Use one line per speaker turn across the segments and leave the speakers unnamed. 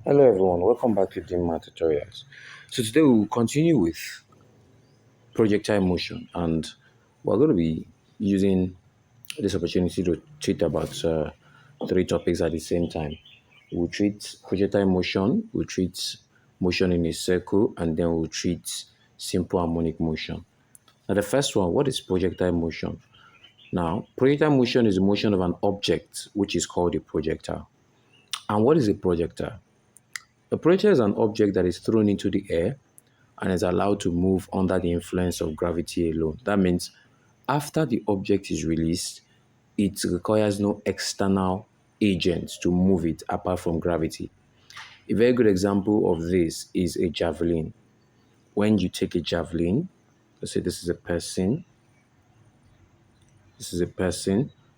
Hello everyone, welcome back to DMA Tutorials. So today we will continue with projectile motion, and we're going to be using this opportunity to treat about three topics at the same time. We'll treat projectile motion, we'll treat motion in a circle, and then we'll treat simple harmonic motion. Now the first one, what is projectile motion? Now, projectile motion is the motion of an object which is called a projectile. And what is a projectile? A projectile is an object that is thrown into the air and is allowed to move under the influence of gravity alone. That means after the object is released, it requires no external agent to move it apart from gravity. A very good example of this is a javelin. When you take a javelin, let's say this is a person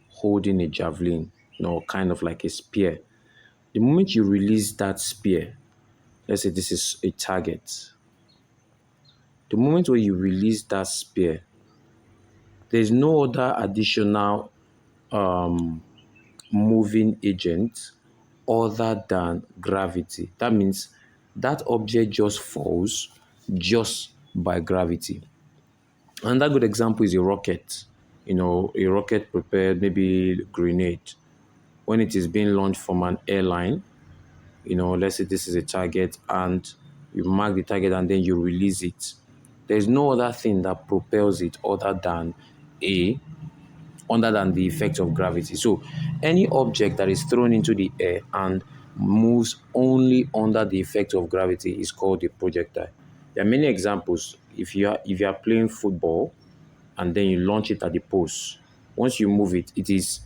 holding a javelin, kind of like a spear. The moment you release that spear, let's say this is a target. The moment where you release that spear, there's no other additional moving agent other than gravity. That means that object just falls just by gravity. Another good example is a rocket. A rocket prepared, maybe grenade. When it is being launched from an airline, let's say this is a target and you mark the target and then you release it. There's no other thing that propels it other than the effect of gravity. So any object that is thrown into the air and moves only under the effect of gravity is called a projectile. There are many examples. If you are playing football and then you launch it at the post, once you move it, it is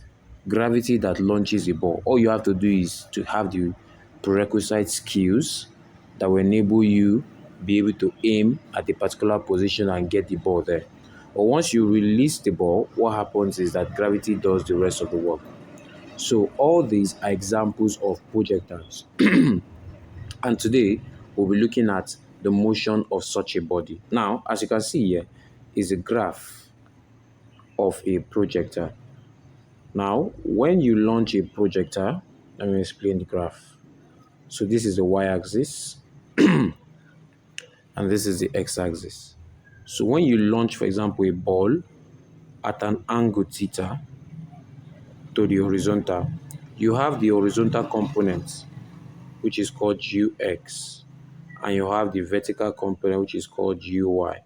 gravity that launches the ball. All you have to do is to have the prerequisite skills that will enable you be able to aim at a particular position and get the ball there. But once you release the ball, what happens is that gravity does the rest of the work. So all these are examples of projectiles. And today, we'll be looking at the motion of such a body. Now, as you can see here, is a graph of a projectile. Now, when you launch a projectile, let me explain the graph. So this is the y-axis, and this is the x-axis. So when you launch, for example, a ball at an angle theta to the horizontal, you have the horizontal component, which is called ux, and you have the vertical component, which is called uy.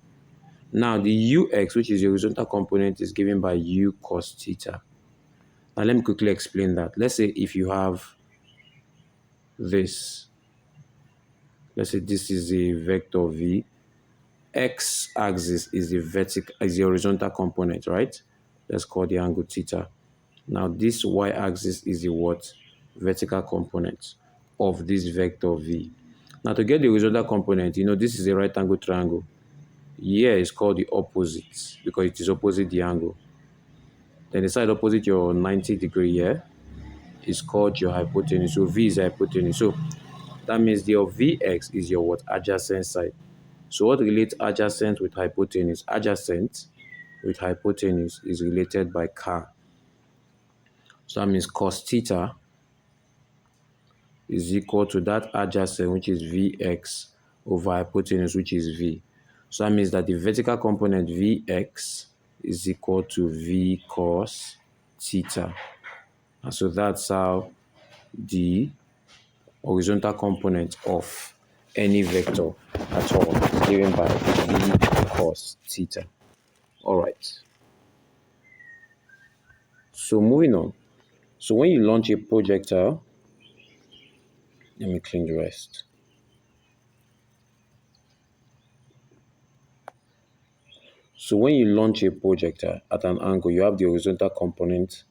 Now, the ux, which is the horizontal component, is given by u cos theta. Now, let me quickly explain that. Let's say if you have this, let's say this is a vector v, x-axis is the horizontal component, right? Let's call the angle theta. Now, this y-axis is the what? Vertical component of this vector v. Now, to get the horizontal component, this is a right angle triangle. Here is called the opposite because it is opposite the angle. Then the side opposite your 90-degree here is called your hypotenuse. So v is hypotenuse. So that means your vx is your what? Adjacent side. So what relates adjacent with hypotenuse? Adjacent with hypotenuse is related by car. So that means cos theta is equal to that adjacent, which is vx, over hypotenuse, which is v. So that means that the vertical component vx is equal to v cos theta. And so that's how the horizontal component of any vector at all is given by v cos theta. All right. So moving on. So when you launch a projectile, let me clean the rest. So when you launch a projectile at an angle, you have the horizontal component,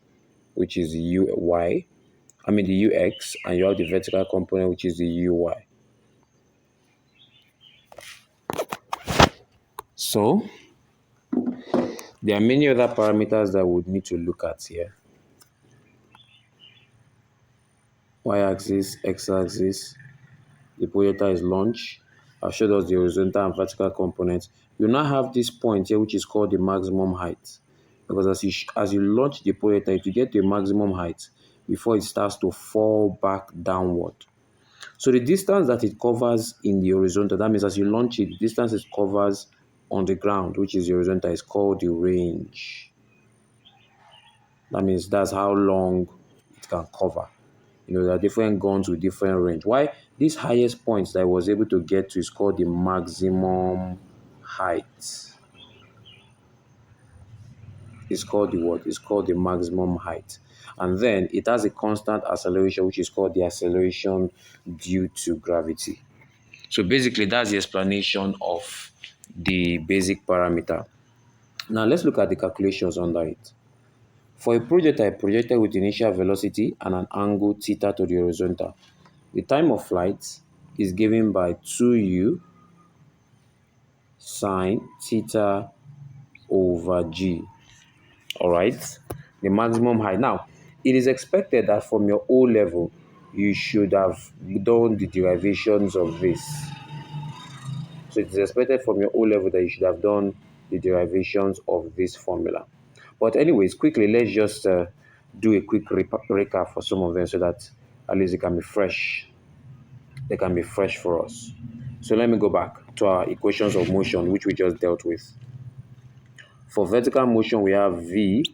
which is the the ux, and you have the vertical component, which is the uy. So there are many other parameters that we would need to look at here. Y-axis, x-axis, the projectile is launched. I've showed us the horizontal and vertical components. You now have this point here, which is called the maximum height. Because as you launch the projectile, to get to a maximum height before it starts to fall back downward. So the distance that it covers in the horizontal, that means as you launch it, the distance it covers on the ground, which is the horizontal, is called the range. That means that's how long it can cover. There are different guns with different range. Why these highest points that I was able to get to is called the maximum height. It's called the what? It's called the maximum height. And then it has a constant acceleration, which is called the acceleration due to gravity. So basically, that's the explanation of the basic parameter. Now let's look at the calculations under it. For a projectile projected with initial velocity and an angle theta to the horizontal, the time of flight is given by 2u sine theta over g. All right, the maximum height. Now, it is expected that from your O level, you should have done the derivations of this. So it is expected from your O level that you should have done the derivations of this formula. But anyways, quickly, let's just do a quick recap for some of them so that at least it can be fresh. They can be fresh for us. So let me go back to our equations of motion, which we just dealt with. For vertical motion, we have V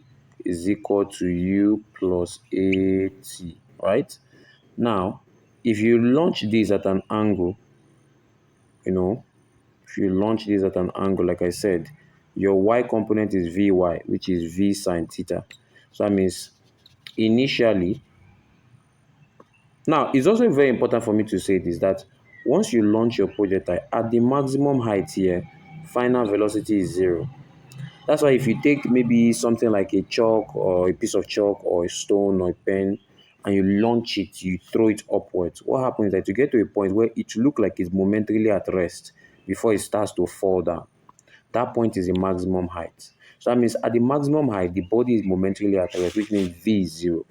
is equal to U plus AT, right? Now, if you launch this at an angle, if you launch this at an angle, like I said, your Y component is Vy, which is V sine theta. So that means initially, now it's also very important for me to say this, that once you launch your projectile at the maximum height here, final velocity is 0. That's why if you take maybe something like a chalk or a piece of chalk or a stone or a pen and you launch it, you throw it upwards, what happens is that you get to a point where it looks like it's momentarily at rest before it starts to fall down. That point is the maximum height. So that means at the maximum height, the body is momentarily at rest, which means V is 0.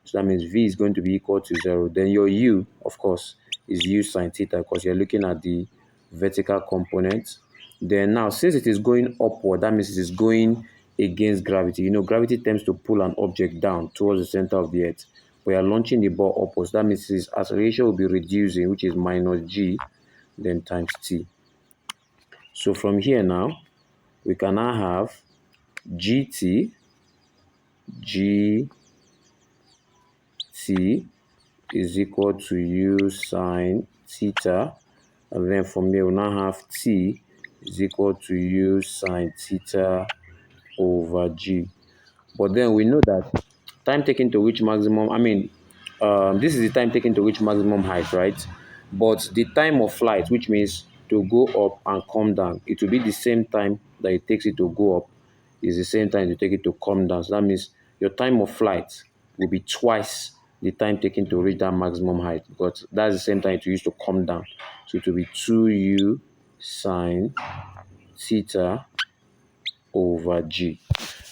So that means V is going to be equal to 0. Then your U, of course, is U sine theta because you're looking at the vertical component. Then now, since it is going upward, that means it is going against gravity. Gravity tends to pull an object down towards the center of the earth. We are launching the ball upwards. That means its acceleration will be reducing, which is minus G, then times T. So from here now, we can now have GT is equal to U sine theta. And then from here, we now have T is equal to U sine theta over G. But then we know that time taken to reach maximum, this is the time taken to reach maximum height, right? But the time of flight, which means to go up and come down, it will be the same time that it takes it to go up, is the same time to take it to come down. So that means your time of flight will be twice the time taken to reach that maximum height, because that's the same time it will use to come down. So it will be 2u sine theta over g.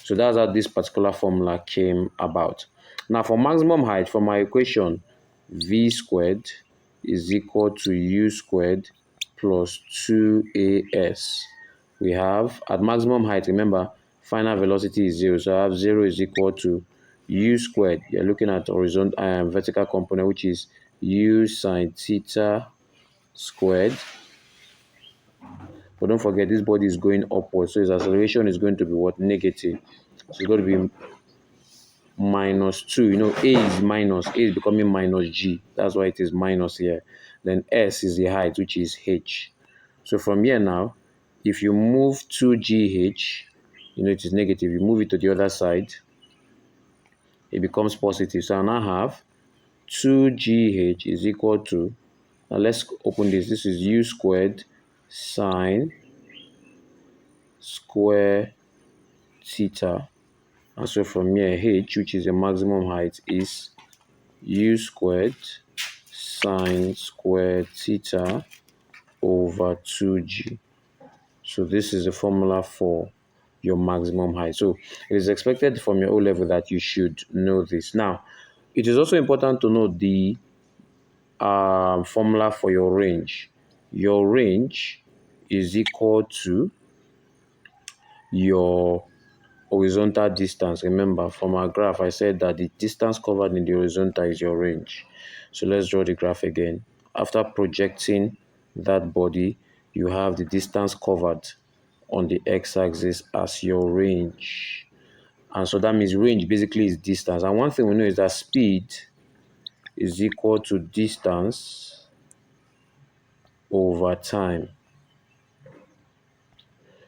So that's how this particular formula came about. Now for maximum height, for my equation, v squared is equal to u squared plus 2as. We have at maximum height, remember, final velocity is 0. So I have 0 is equal to u squared. You're looking at horizontal vertical component, which is u sine theta squared. But don't forget, this body is going upward, so its acceleration is going to be what? Negative. So it's going to be minus 2. A is minus. A is becoming minus G. That's why it is minus here. Then S is the height, which is H. So from here now, if you move 2GH, it is negative. You move it to the other side, it becomes positive. So I now have 2GH is equal to, now let's open this. This is U squared sine square theta. And so from here, H, which is the maximum height, is U squared sine square theta over 2G. So this is the formula for your maximum height. So it is expected from your O level that you should know this. Now, it is also important to know the formula for your range. Your range is equal to your horizontal distance. Remember, from our graph, I said that the distance covered in the horizontal is your range. So let's draw the graph again. after projecting that body, you have the distance covered on the x-axis as your range. And so that means range basically is distance. And one thing we know is that speed is equal to distance over time.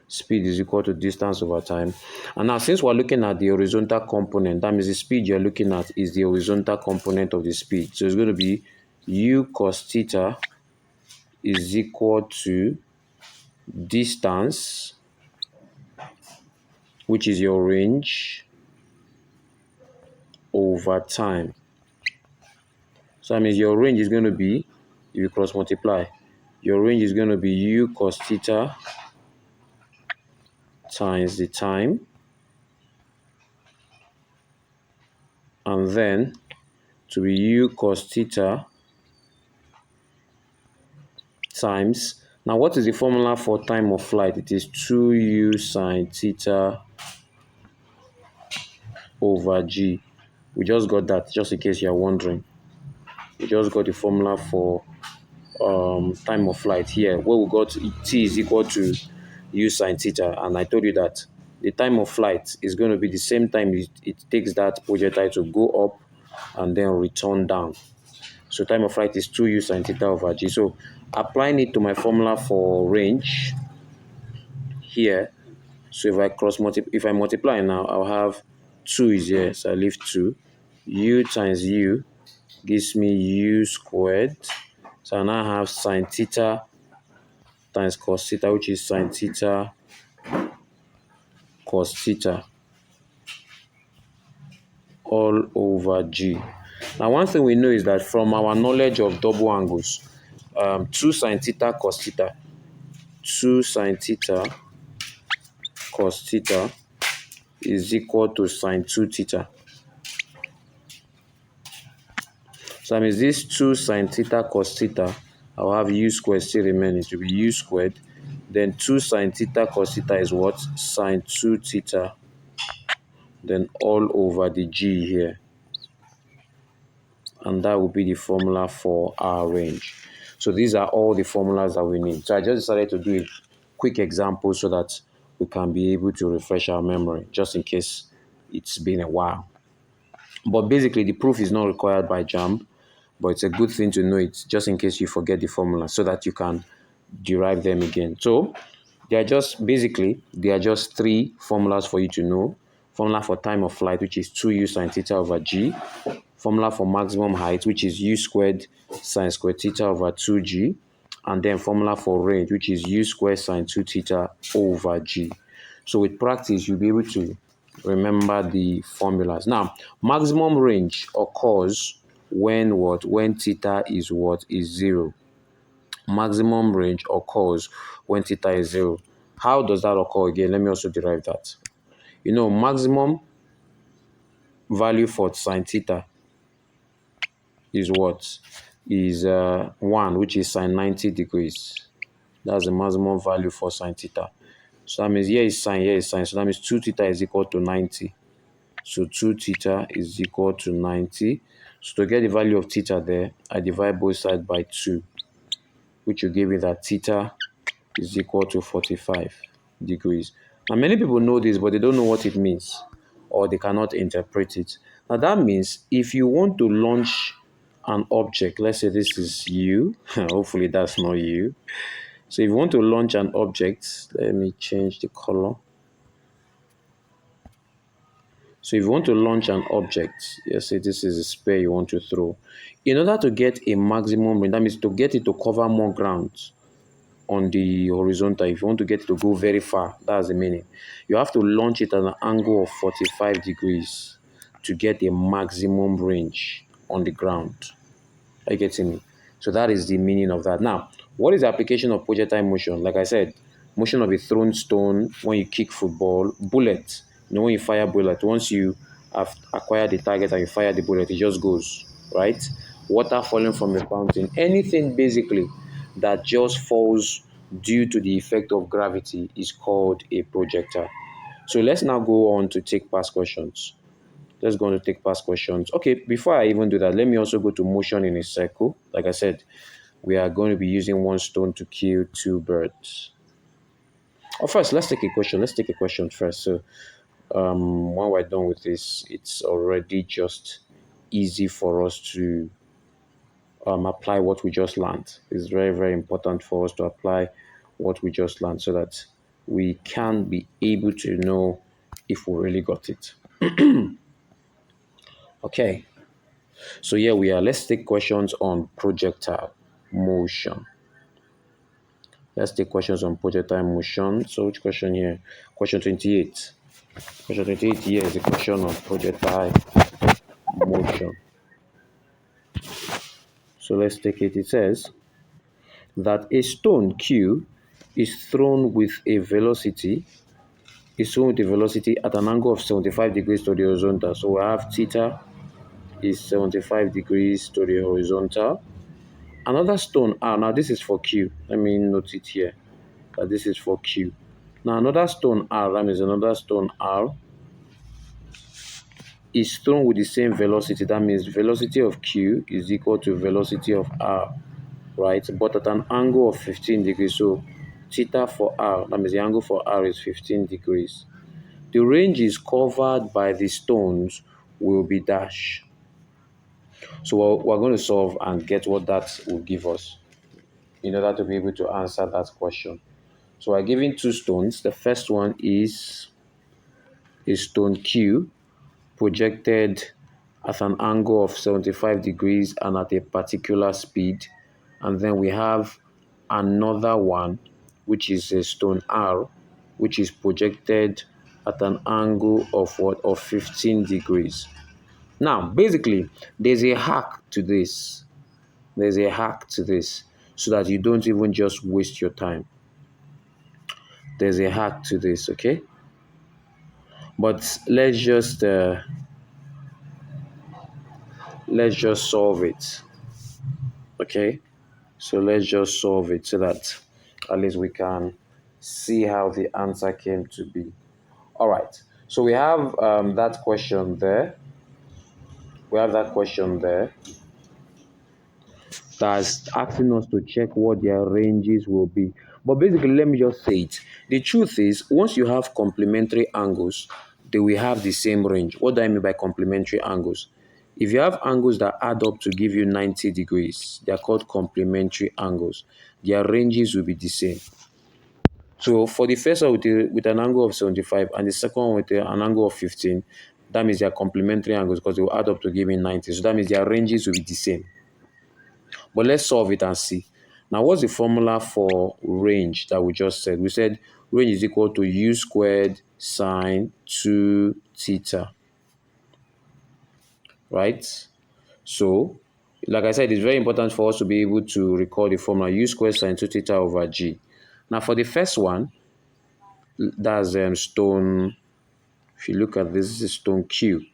Speed is equal to distance over time. And now, since we're looking at the horizontal component, that means the speed you're looking at is the horizontal component of the speed. So it's going to be u cos theta is equal to distance, which is your range, over time. So that means your range is going to be, if you cross multiply, your range is going to be u cos theta times the time, and then to be u cos theta times, now what is the formula for time of flight? It is 2u sine theta over g. We just got that, just in case you're wondering. We just got the formula for time of flight here, where we got t is equal to u sine theta, and I told you that the time of flight is going to be the same time it takes that projectile to go up and then return down. So time of flight is 2u sine theta over g. So applying it to my formula for range here, so if I multiply now, I'll have 2 is here, so I leave 2. U times u gives me u squared. So I now have sine theta times cos theta, which is sine theta cos theta all over g. Now, one thing we know is that from our knowledge of double angles, 2 sine theta cos theta, 2 sine theta cos theta is equal to sine 2 theta. So that means this 2 sine theta cos theta, I'll have u squared still remaining to be u squared. Then 2 sine theta cos theta is what? Sine 2 theta. Then all over the g here. And that will be the formula for our range. So these are all the formulas that we need. So I just decided to do a quick example so that we can be able to refresh our memory, just in case it's been a while. But basically, the proof is not required by JAMB, but it's a good thing to know it just in case you forget the formula so that you can derive them again. So they are just 3 formulas for you to know. Formula for time of flight, which is 2u sine theta over g. Formula for maximum height, which is u squared sine squared theta over 2g. And then formula for range, which is u squared sine 2 theta over g. So with practice, you'll be able to remember the formulas. Now, maximum range occurs when what? When theta is what? Is 0. Maximum range occurs when theta is 0. How does that occur again? Let me also derive that. You know, maximum value for sine theta is what? Is 1, which is sine 90 degrees. That's the maximum value for sine theta. So that means here is sine, here is sine. So that means 2 theta is equal to 90. So 2 theta is equal to 90. So to get the value of theta there, I divide both sides by 2, which will give me that theta is equal to 45 degrees. Now, many people know this, but they don't know what it means, or they cannot interpret it. Now, that means if you want to launch an object, let's say this is you, hopefully that's not you. So if you want to launch an object, let me change the color. So if you want to launch an object, let's say this is a spear you want to throw. In order to get a maximum range, that means to get it to cover more ground on the horizontal, if you want to get it to go very far, that's the meaning. You have to launch it at an angle of 45 degrees to get a maximum range on the ground. Are you getting me? So that is the meaning of that. Now, what is the application of projectile motion? Like I said, motion of a thrown stone when you kick football, bullet. You know, when you fire bullet, once you have acquired the target and you fire the bullet, it just goes, right? Water falling from a fountain, anything basically that just falls due to the effect of gravity is called a projectile. So let's now go on to take past questions. Let's go on to take past questions. Okay, before I even do that, let me also go to motion in a circle. Like I said, we are going to be using one stone to kill two birds. Oh, first, let's take a question. Let's take a question first. So, when we're done with this, it's already just easy for us to apply what we just learned. It's very, very important for us to apply what we just learned so that we can be able to know if we really got it. Okay, so here we are. Let's take questions on projectile motion. Let's take questions on projectile motion. So which question here? Question 28. Question 28 here is a question on projectile motion. So let's take it. It says that a stone Q is thrown with a velocity at an angle of 75 degrees to the horizontal. So we have theta is 75 degrees to the horizontal. Another stone R, now this is for Q. Let me note it here that this is for Q. Now another stone R, that means another stone R is thrown with the same velocity. That means velocity of Q is equal to velocity of R, right? But at an angle of 15 degrees. So theta for R, that means the angle for R is 15 degrees. The range is covered by the stones will be dash. So we're going to solve and get what that will give us in order to be able to answer that question. So we're given two stones. The first one is a stone Q projected at an angle of 75 degrees and at a particular speed. And then we have another one, which is a stone R, which is projected at an angle of what? Of 15 degrees. Now, basically, there's a hack to this. There's a hack to this so that you don't even just waste your time. There's a hack to this, okay? But let's just solve it, okay? So let's just solve it so that at least we can see how the answer came to be. All right. So we have that question there. We have that question there that's asking us to check what their ranges will be. But basically, let me just say it. The truth is, once you have complementary angles, they will have the same range. What do I mean by complementary angles? If you have angles that add up to give you 90 degrees, they are called complementary angles. Their ranges will be the same. So for the first one with an angle of 75 and the second one with an angle of 15, that means they are complementary angles because they will add up to give me 90. So that means their ranges will be the same. But let's solve it and see. Now, what's the formula for range that we just said? We said range is equal to u squared sine 2 theta, right? So, like I said, it's very important for us to be able to recall the formula u squared sine 2 theta over g. Now, for the first one, that's stone, if you look at this, this is stone Q.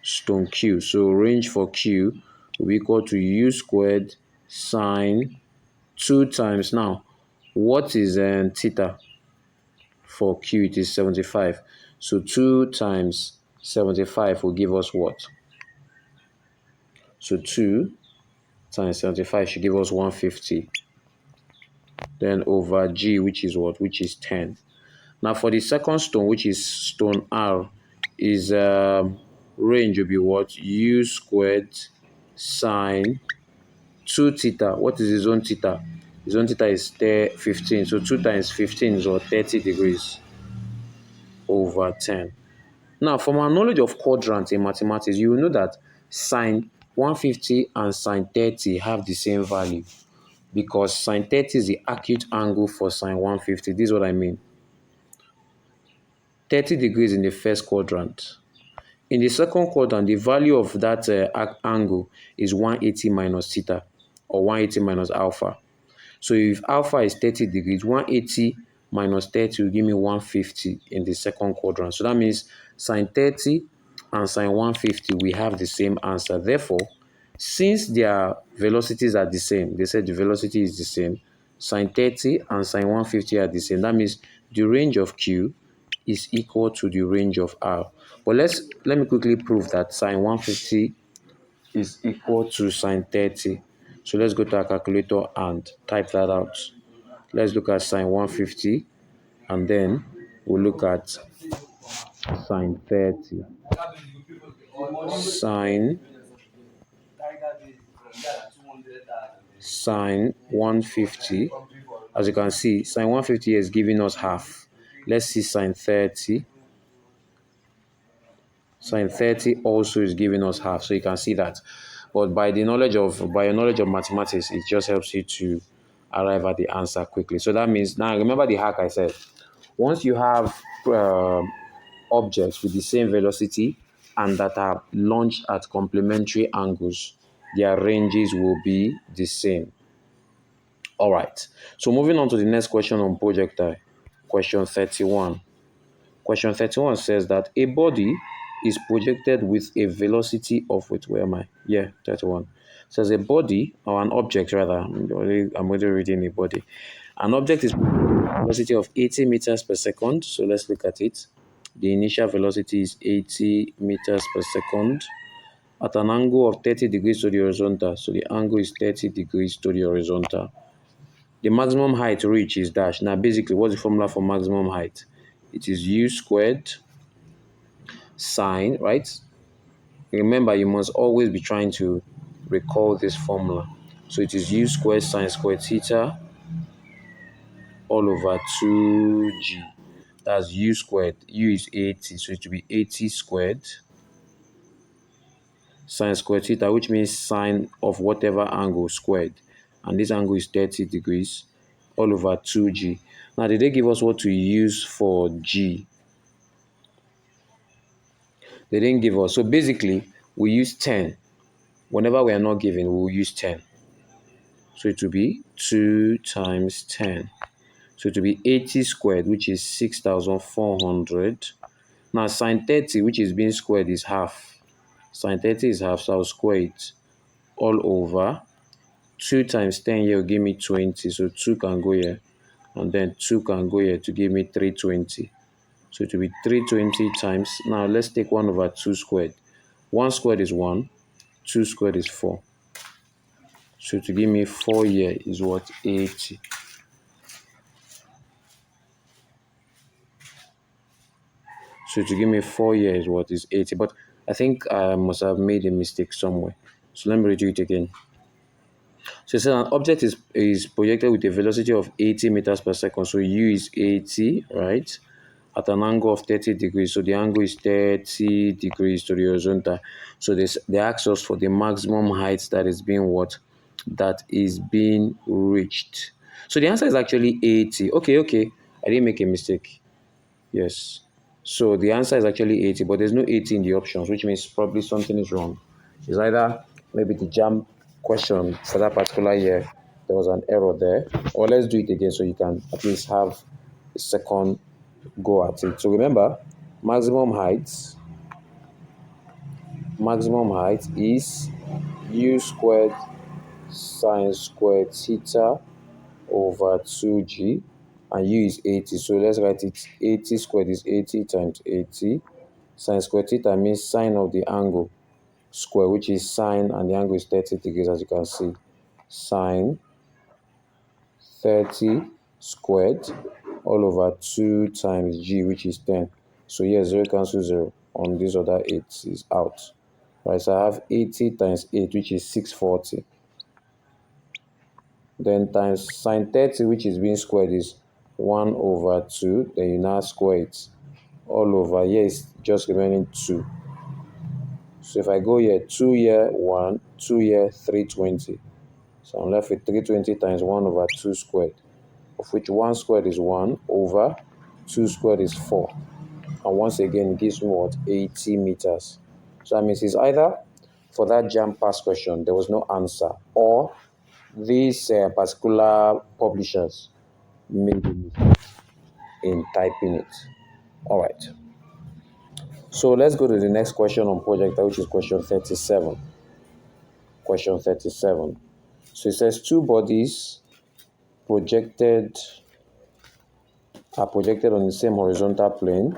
Stone Q. So, range for Q will be equal to u squared sine 2 times, now what is theta for Q? It is 75. So 2 times 75 will give us what? So 2 times 75 should give us 150. Then over G, which is what? Which is 10. Now for the second stone, which is stone R, is range will be what? U squared sine 2 theta. What is his own theta? His own theta is 15. So 2 times 15 is what? 30 degrees over 10. Now, from our knowledge of quadrants in mathematics, you will know that sine 150 and sine 30 have the same value because sine 30 is the acute angle for sine 150. This is what I mean. 30 degrees in the first quadrant. In the second quadrant, the value of that angle is 180 minus theta or 180 minus alpha. So if alpha is 30 degrees, 180 minus 30 will give me 150 in the second quadrant. So that means sine 30 and sine 150, we have the same answer. Therefore, since their velocities are the same, they said the velocity is the same, sine 30 and sine 150 are the same. That means the range of Q is equal to the range of R. But let me quickly prove that sine 150 is equal to sine 30. So let's go to our calculator and type that out. Let's look at sine 150, and then we'll look at sine 30. Sine 150. As you can see, sine 150 is giving us half. Let's see sine 30. Sine 30 also is giving us half, so you can see that. But by your knowledge of mathematics, it just helps you to arrive at the answer quickly. So that means, now remember the hack I said. Once you have objects with the same velocity and that are launched at complementary angles, their ranges will be the same. All right. So moving on to the next question on projectile, question 31. Question 31 says that a body is projected with a velocity of, wait, where am I? Yeah, 31. Says a body, or an object rather, I'm already reading a body. An object is projected with a velocity of 80 meters per second. So let's look at it. The initial velocity is 80 meters per second at an angle of 30 degrees to the horizontal. So the angle is 30 degrees to the horizontal. The maximum height reached is dash. Now, basically, what's the formula for maximum height? It is u squared sine, right? Remember, you must always be trying to recall this formula. So it is u squared sine squared theta all over 2g. That's u squared. U is 80, so it will be 80 squared sine squared theta, which means sine of whatever angle squared. And this angle is 30 degrees all over 2g. Now, did they give us what to use for g? They didn't give us. So basically, we use 10. Whenever we are not given, we will use 10. So it will be 2 times 10. So it will be 80 squared, which is 6,400. Now, sine 30, which is being squared, is half. Sine 30 is half, so I'll square it all over. 2 times 10 here will give me 20. So 2 can go here. And then 2 can go here to give me 320. So it will be 320 times. Now, let's take 1 over 2 squared. 1 squared is 1. 2 squared is 4. So to give me 4 here is what? 80. So to give me 4 here is what? Is 80. But I think I must have made a mistake somewhere. So let me redo it again. So it says an object is projected with a velocity of 80 meters per second. So u is 80, right? At an angle of 30 degrees. So the angle is 30 degrees to the horizontal. So they ask us for the maximum height that is being what? That is being reached. So the answer is actually 80. Okay. I didn't make a mistake. Yes. So the answer is actually 80, but there's no 80 in the options, which means probably something is wrong. It's either maybe the jam question for that particular year, there was an error there, or let's do it again so you can at least have a second go at it. So remember, maximum height is u squared sine squared theta over 2g, and u is 80. So let's write it. 80 squared is 80 times 80. Sine squared theta means sine of the angle square, which is sine, and the angle is 30 degrees, as you can see. Sine 30 squared all over 2 times g, which is 10. So here 0 cancels 0. On this other 8 is out. Right, so I have 80 times 8, which is 640. Then times sine 30, which is being squared, is 1 over 2. Then you now square it all over. Here is just remaining 2. So if I go here, 2 here, 1, 2 here, 320. So I'm left with 320 times 1 over 2 squared, of which 1 squared is 1 over 2 squared is 4. And once again, it gives me what? 80 meters. So that means it's either for that jam pass question, there was no answer, or these particular publishers made a mistake in typing it. All right. So let's go to the next question on projectile, which is question 37. Question 37. So it says two bodies are projected on the same horizontal plane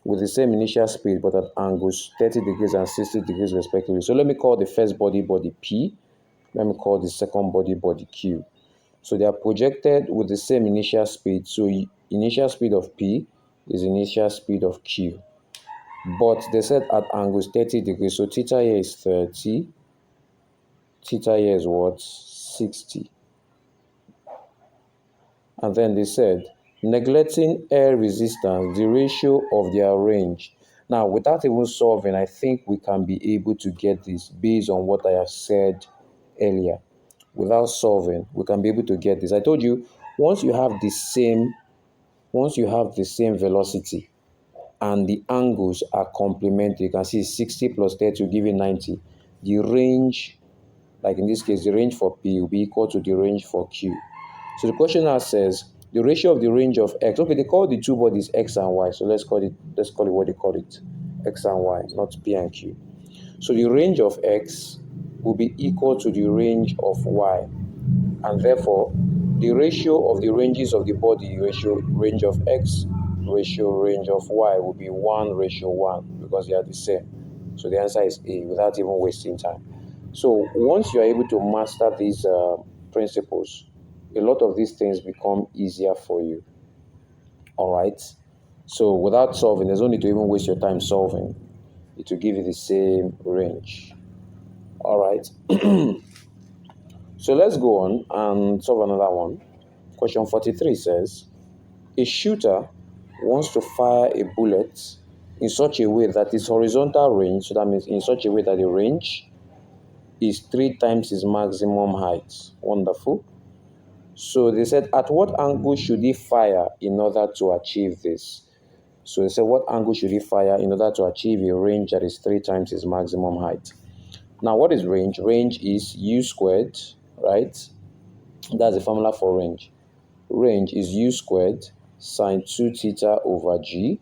with the same initial speed but at angles 30 degrees and 60 degrees respectively. So let me call the first body P, Let me call the second body Q. So they are projected with the same initial speed. So initial speed of P is initial speed of Q. But they said at angles 30 degrees. So theta here is 30. Theta here is what? 60. And then they said, neglecting air resistance, the ratio of their range. Now, without even solving, I think we can be able to get this based on what I have said earlier. Without solving, we can be able to get this. I told you, once you have the same velocity and the angles are complementary, you can see 60 plus 30 will give you 90. The range, like in this case, the range for P will be equal to the range for Q. So the question now says the ratio of the range of X. Okay, they call the two bodies X and Y. So let's call it what they call it, X and Y, not P and Q. So the range of X will be equal to the range of Y, and therefore the ratio of the ranges of the body, ratio range of X, ratio range of Y, will be 1:1 because they are the same. So the answer is A, without even wasting time. So once you are able to master these principles, a lot of these things become easier for you. All right. So without solving, there's no need to even waste your time solving. It will give you the same range. All right. So let's go on and solve another one. Question 43 says, a shooter wants to fire a bullet in such a way that its horizontal range, so that means in such a way that the range is 3 times its maximum height. Wonderful. So they said, at what angle should he fire in order to achieve this? So they said, what angle should he fire in order to achieve a range that is 3 times its maximum height? Now, what is range? Range is U squared, right? That's the formula for range. Range is U squared sine 2 theta over G.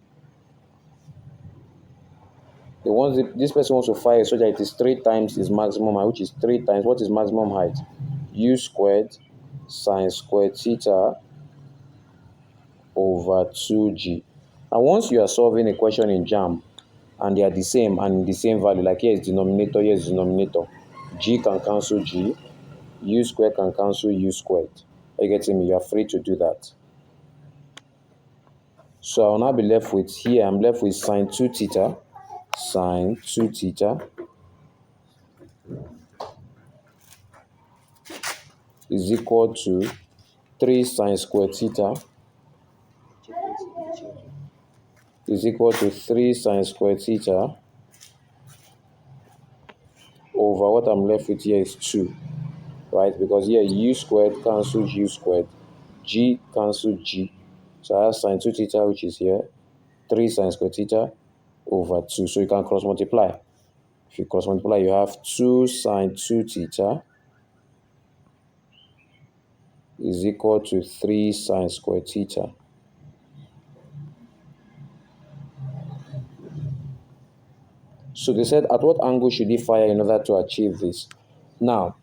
This person wants to fire so that it is 3 times his maximum height, which is 3 times, what is maximum height? U squared sine squared theta over 2G. Now, once you are solving a question in JAM and they are the same and in the same value, like here is denominator, here is denominator, G can cancel G, U squared can cancel U squared. Are you getting me? You are free to do that. So I'll now be left with, here I'm left with sine 2 theta, sine 2 theta is equal to 3 sine squared theta is equal to 3 sine squared theta over what I'm left with here is 2, right? Because here U squared cancels U squared, G cancels G. So I have sine 2 theta, which is here, 3 sine squared theta over 2. So you can cross multiply. If you cross multiply, you have 2 sine 2 theta is equal to 3 sine squared theta. So they said, at what angle should he fire in order to achieve this? Now,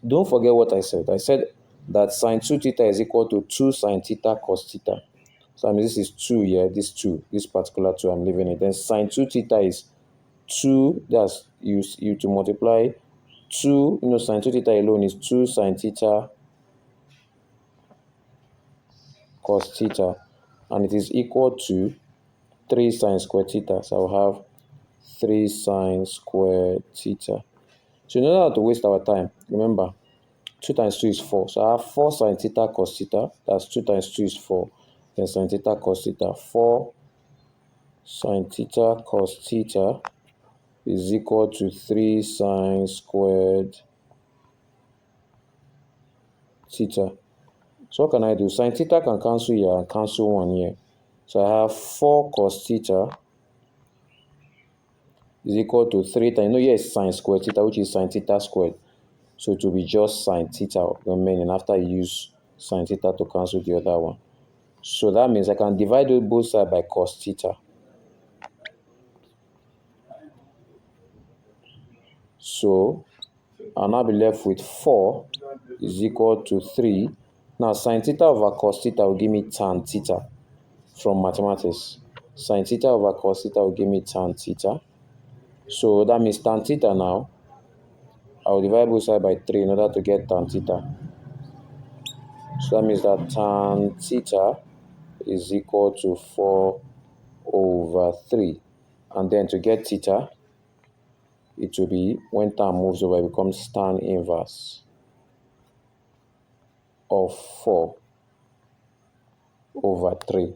don't forget what I said. I said that sine 2 theta is equal to 2 sine theta cos theta. So I mean, this is 2 here, this particular 2, I'm leaving it. Then sine 2 theta is 2, that's you to multiply 2, sine 2 theta alone is 2 sine theta cos theta. And it is equal to 3 sine squared theta. So I'll have 3 sine squared theta. So in order not to waste our time, remember, 2 times 2 is 4. So I have 4 sine theta cos theta. That's 2 times 2 is 4. Then sine theta cos theta. 4 sine theta cos theta is equal to 3 sine squared theta. So what can I do? Sine theta can cancel here and cancel 1 here. So I have 4 cos theta is equal to 3 times, here is sine squared theta, which is sine theta squared. So it will be just sine theta remaining after you use sine theta to cancel the other one. So that means I can divide both sides by cos theta. So I'll now be left with 4 is equal to 3. Now sine theta over cos theta will give me tan theta from mathematics. Sine theta over cos theta will give me tan theta. So that means tan theta now I'll divide both sides by 3 in order to get tan theta. So that means that tan theta is equal to 4 over 3. And then to get theta, it will be, when tan moves over, it becomes tan inverse of 4 over 3.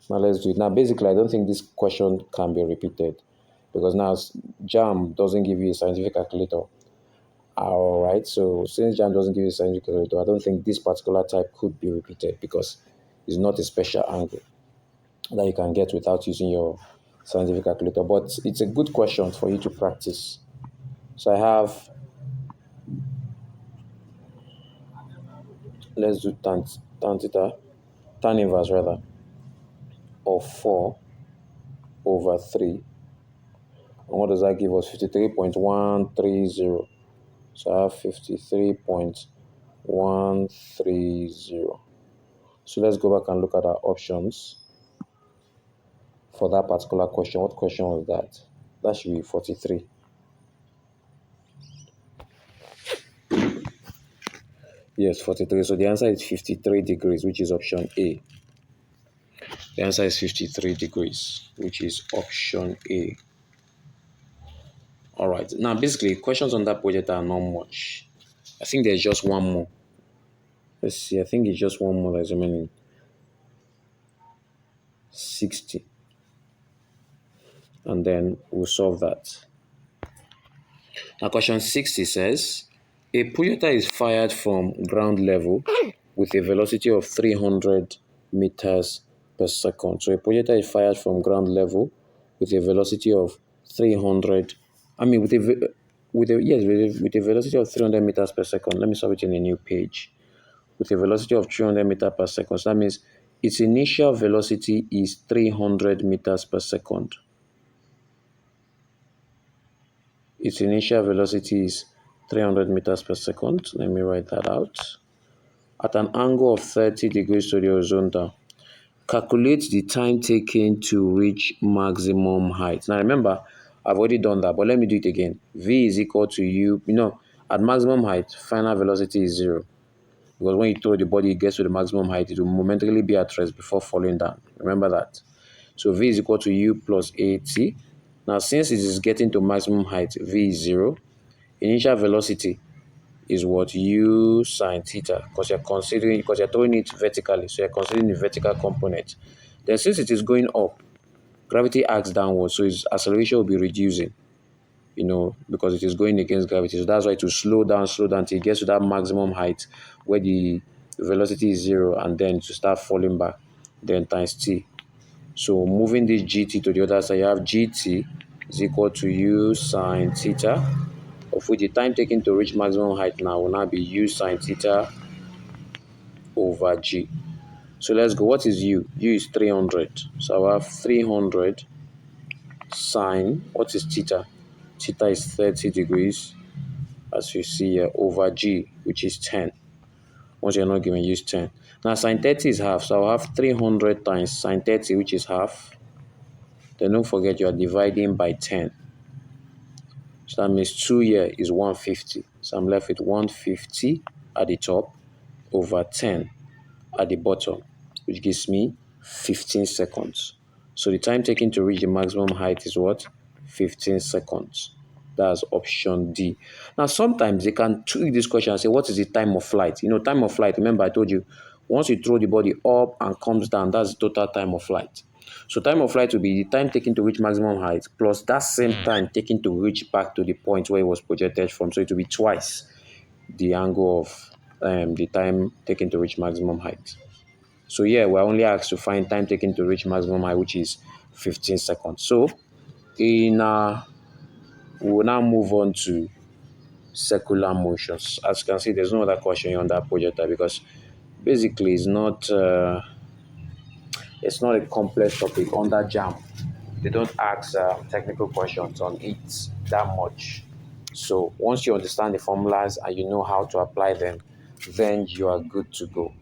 Now let's do it. Now basically, I don't think this question can be repeated because now JAM doesn't give you a scientific calculator. All right, so since JAM doesn't give you a scientific calculator, I don't think this particular type could be repeated because it's not a special angle that you can get without using your scientific calculator. But it's a good question for you to practice. So I have, let's do tan theta, tan inverse rather, of 4 over 3. And what does that give us? 53.130. So I have 53.130. So let's go back and look at our options for that particular question. What question was that? That should be 43. Yes, 43. So the answer is 53 degrees, which is option A. The answer is 53 degrees, which is option A. All right. Now, basically, questions on that project are not much. I think there's just one more. Let's see. I think it's just one more that's remaining. 60. And then we'll solve that. Now, question 60 says, a projectile is fired from ground level with a velocity of 300 meters per second. So a projectile is fired from ground level with a velocity of 300, with a velocity of 300 meters per second. Let me solve it in a new page. With a velocity of 300 meters per second. So that means its initial velocity is 300 meters per second. Its initial velocity is 300 meters per second. Let me write that out. At an angle of 30 degrees to the horizontal, calculate the time taken to reach maximum height. Now remember, I've already done that, but let me do it again. V is equal to U. At maximum height, final velocity is 0. Because when you throw the body, it gets to the maximum height, it will momentarily be at rest before falling down. Remember that. So V is equal to U plus AT. Now, since it is getting to maximum height, V is 0. Initial velocity is what? U sine theta, because you're throwing it vertically, so you're considering the vertical component. Then since it is going up, gravity acts downward, so its acceleration will be reducing, because it is going against gravity. So that's why it will slow down till it gets to that maximum height where the velocity is 0, and then to start falling back, then times t. So moving this gt to the other side, you have gt is equal to u sine theta, of which the time taken to reach maximum height now will now be u sine theta over g. So let's go. What is u? U is 300. So I have 300 sine, what is theta? Theta is 30 degrees, as you see here, over g, which is 10. Once you're not given, use 10. Now sine 30 is half, so I'll have 300 times sine 30, which is half. Then don't forget you are dividing by 10. So that means 2 here is 150. So I'm left with 150 at the top over 10 at the bottom, which gives me 15 seconds. So the time taken to reach the maximum height is what? 15 seconds. That's option D. Now, sometimes they can tweak this question and say, what is the time of flight? Time of flight, remember I told you, once you throw the body up and comes down, that's the total time of flight. So time of flight will be the time taken to reach maximum height plus that same time taken to reach back to the point where it was projected from. So it will be twice the angle of the time taken to reach maximum height. So yeah, we're only asked to find time taken to reach maximum height, which is 15 seconds. So we will now move on to circular motions. As you can see, there's no other question on that projectile because basically it's not a complex topic under JAM. They don't ask technical questions on it that much. So once you understand the formulas and you know how to apply them, then you are good to go.